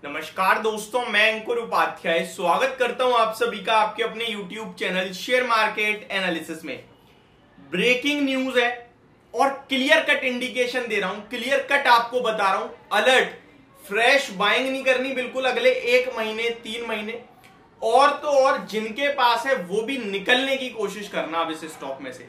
नमस्कार दोस्तों, मैं अंकुर उपाध्याय स्वागत करता हूं आप सभी का आपके अपने YouTube channel share market analysis में। ब्रेकिंग न्यूज है और क्लियर कट इंडिकेशन दे रहा हूं, क्लियर कट आपको बता रहा हूं, अलर्ट, फ्रेश बाइंग नहीं करनी बिल्कुल अगले 1 महीने 3 महीने, और तो और जिनके पास है वो भी निकलने की कोशिश करना अब इस स्टॉक में से।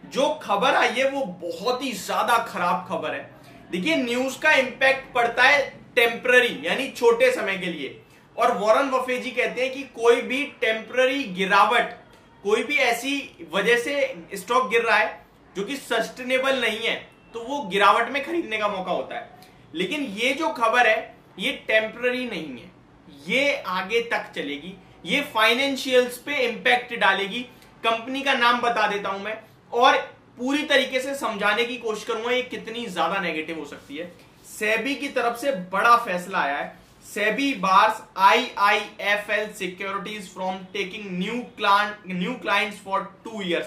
जो खबर आई है वो बहुत ही ज्यादा खराब खबर है। देखिए, न्यूज का इंपैक्ट पड़ता है टेम्पररी यानी छोटे समय के लिए, और वॉरेन बफेट जी कहते हैं कि कोई भी टेम्पररी गिरावट, कोई भी ऐसी वजह से स्टॉक गिर रहा है जो कि सस्टेनेबल नहीं है, तो वो गिरावट में खरीदने का मौका होता है। लेकिन ये जो खबर है ये टेम्पररी नहीं है, ये आगे तक चलेगी, ये फाइनेंशियल्स पे इंपैक्ट डालेगी। कंपनी का नाम बता देता हूं मैं और पूरी तरीके से समझाने की कोशिश करूंगा ये कितनी ज्यादा नेगेटिव हो सकती है। सेबी की तरफ से बड़ा फैसला आया है। SEBI bars IIFL securities from taking new clients for 2 years.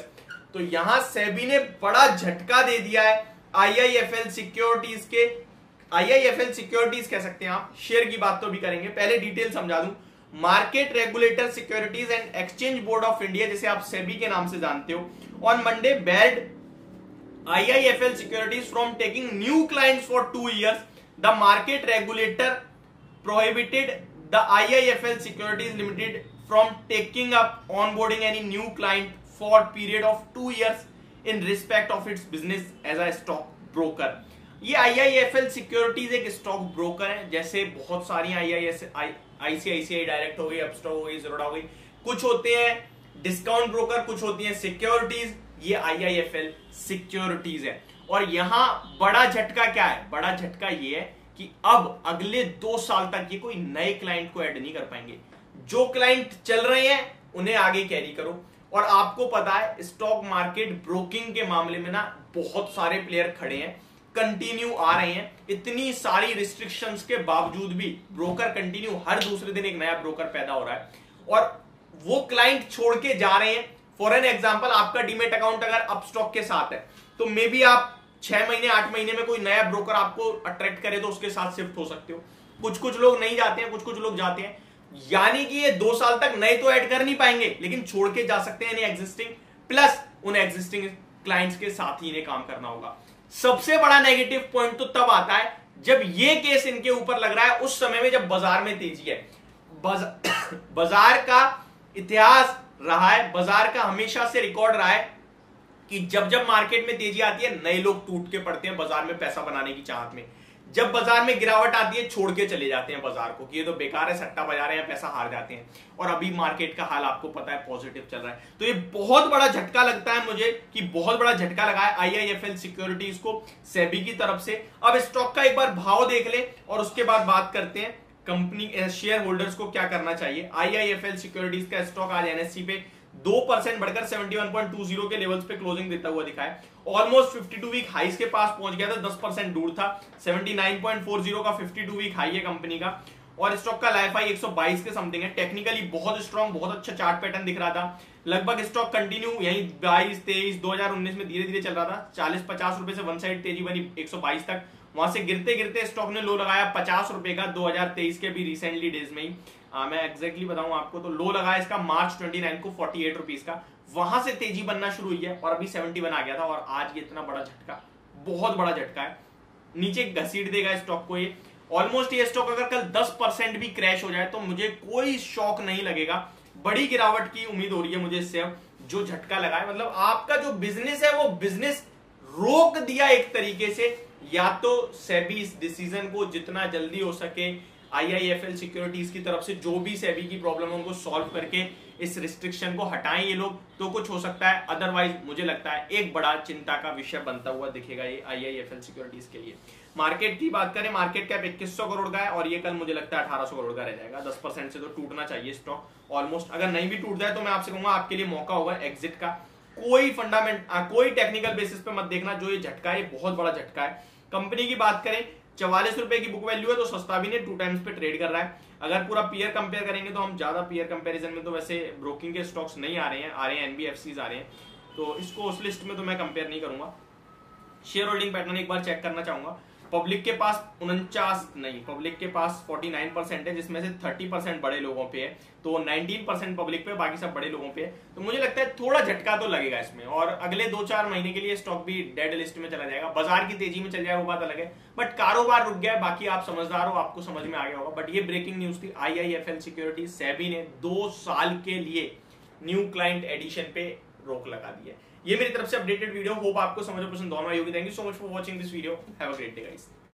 तो यहां सेबी ने बड़ा झटका दे दिया है IIFL सिक्योरिटीज के। IIFL सिक्योरिटीज कह सकते हैं आप, शेयर की बात तो भी करेंगे, पहले डिटेल समझा दूं। Market regulator securities and exchange board of India, जिसे आप सेबी के नाम से जानते हो, on Monday bad IIFL securities from taking new clients for 2 years. The market regulator prohibited the IIFL Securities Limited from taking up onboarding any new client for period of 2 years in respect of its business as a stock broker. ये IIFL Securities एक stock broker है, जैसे बहुत सारी ICICI direct हो गई, अपस्टॉक हो गई, ज़ीरोधा हो गई, कुछ होते हैं डिस्काउंट ब्रोकर, कुछ होती हैं सिक्योरिटीज। ये IIFL सिक्योरिटीज है। और यहां बड़ा झटका क्या है? बड़ा झटका ये है कि अब अगले 2 साल तक ये कोई नए क्लाइंट को ऐड नहीं कर पाएंगे। जो क्लाइंट चल रहे हैं उन्हें आगे कैरी करो। और आपको पता है स्टॉक मार्केट ब्रोकिंग के मामले में ना बहुत सारे प्लेयर खड़े हैं, कंटिन्यू आ रहे हैं। इतनी सारी रिस्ट्रिक्शंस के बावजूद भी ब्रोकर कंटिन्यू, हर दूसरे दिन एक नया ब्रोकर पैदा हो रहा है और वो क्लाइंट छोड़ के जा रहे हैं। फॉर एन एग्जाम्पल, आपका डीमेट अकाउंट अगर अपस्टॉक के साथ है तो मे बी आप 6 महीने 8 महीने में कोई नया ब्रोकर आपको अट्रैक्ट करे तो उसके साथ शिफ्ट हो सकते हो। कुछ लोग नहीं जाते हैं, कुछ लोग जाते हैं, यानी कि ये 2 साल तक नए तो ऐड कर नहीं पाएंगे लेकिन छोड़ के जा सकते हैं एग्जिस्टिंग, प्लस उन एग्जिस्टिंग क्लाइंट्स के साथ ही इन्हें काम करना होगा। सबसे बड़ा नेगेटिव पॉइंट तो तब आता है जब ये केस इनके ऊपर लग रहा है उस समय में जब बाजार में तेजी है। बाजार का इतिहास रहा है, बाजार का हमेशा से रिकॉर्ड रहा है कि जब जब मार्केट में तेजी आती है नए लोग टूट के पड़ते हैं बाजार में पैसा बनाने की चाहत में। जब बाजार में गिरावट आती है छोड़ के चले जाते हैं बाजार को कि ये तो बेकार है, सट्टा बजा रहे हैं, पैसा हार जाते हैं। और अभी मार्केट का हाल आपको पता है पॉजिटिव चल रहा है। तो ये बहुत बड़ा झटका लगता है मुझे कि बहुत बड़ा झटका लगा है IIFL सिक्योरिटीज को सेबी की तरफ से। अब स्टॉक का एक बार भाव देख ले और उसके बाद बात करते हैं कंपनी शेयर होल्डर्स को क्या करना चाहिए। IIFL सिक्योरिटीज का स्टॉक आज NSE पे 2% बढ़कर 71.20 के लेवल्स पे क्लोजिंग देता हुआ दिखा है। ऑलमोस्ट 52 वीक हाईस के पास पहुंच गया था, 10% दूर था। 79.40 का 52 वीक हाई है कंपनी का और स्टॉक का लाइफ हाई 122 के समथिंग है। टेक्निकली बहुत स्ट्रॉन्ग, बहुत अच्छा चार्ट पैटर्न दिख रहा था। लगभग स्टॉक कंटिन्यू यही 22-23 2019 में धीरे धीरे चल रहा था। 40-50 रुपए से वन साइड तेजी बनी 122 तक, वहां से गिरते गिरते स्टॉक ने लो लगाया 50 रुपए का 2023 के भी रिसेंटली डेज में ही। मैं एग्जैक्टली बताऊं आपको तो लो लगाया इसका मार्च 29 को 48 रुपीज का, वहां से तेजी बनना शुरू हुई है और अभी 71 आ गया था। और आज ये इतना बड़ा झटका, बहुत बड़ा झटका है, नीचे घसीट देगा स्टॉक को ये। ऑलमोस्ट ये स्टॉक अगर कल 10% भी क्रैश हो जाए तो मुझे कोई शॉक नहीं लगेगा। बड़ी गिरावट की उम्मीद हो रही है मुझे इससे। अब जो झटका लगा है मतलब आपका जो बिजनेस है वो बिजनेस रोक दिया एक तरीके से। या तो सेबी इस डिसीजन को जितना जल्दी हो सके IIFL सिक्योरिटीज की तरफ से जो भी सेबी की प्रॉब्लम है उनको सॉल्व करके इस रिस्ट्रिक्शन को हटाएं ये लोग, तो कुछ हो सकता है। अदरवाइज मुझे लगता है एक बड़ा चिंता का विषय बनता हुआ दिखेगा ये IIFL सिक्योरिटीज के लिए। मार्केट की बात करें, मार्केट कैप 2100 करोड़ का है और ये कल मुझे लगता है 1800 करोड़ का रह जाएगा। 10% से तो टूटना चाहिए स्टॉक ऑलमोस्ट। अगर नहीं भी टूट जाए तो मैं आपसे कहूंगा आपके लिए मौका होगा एग्जिट का। कोई फंडामेंट कोई टेक्निकल बेसिस पे मत देखना, जो ये झटका है बहुत बड़ा झटका है। कंपनी की बात करें 44 रुपए की बुक वैल्यू है तो सस्ता भी नहीं, 2 टाइम्स पे ट्रेड कर रहा है। अगर पूरा पीयर कंपेयर करेंगे तो हम ज्यादा पीयर कंपैरिजन में तो वैसे ब्रोकिंग के स्टॉक्स नहीं आ रहे हैं NBFCs आ रहे हैं, तो इसको उस लिस्ट में तो मैं कंपेयर नहीं करूंगा। शेयर होल्डिंग पैटर्न एक बार चेक करना चाहूंगा पब्लिक के पास 49 नहीं, पब्लिक के पास 49% है, जिसमें से 30% बड़े लोगों पे है, तो 19% पब्लिक पे, बाकी सब बड़े लोगों पे है। तो मुझे लगता है थोड़ा झटका तो लगेगा इसमें, और अगले 2-4 महीने के लिए स्टॉक भी डेड लिस्ट में चला जाएगा। बाजार की तेजी में चल जाए वो बात अलग है, बट कारोबार रुक गया है। बाकी आप समझदार हो, आपको समझ में आ गया होगा। बट ये ब्रेकिंग न्यूज थी। IIFL सिक्योरिटीज, सेबी ने 2 साल के लिए न्यू क्लाइंट एडिशन पे रोक लगा दी है। ये मेरी तरफ से अपडेटेड वीडियो, होप आपको समझ पसंद होना होगी। Thank you so much for watching this video. Have a great day guys.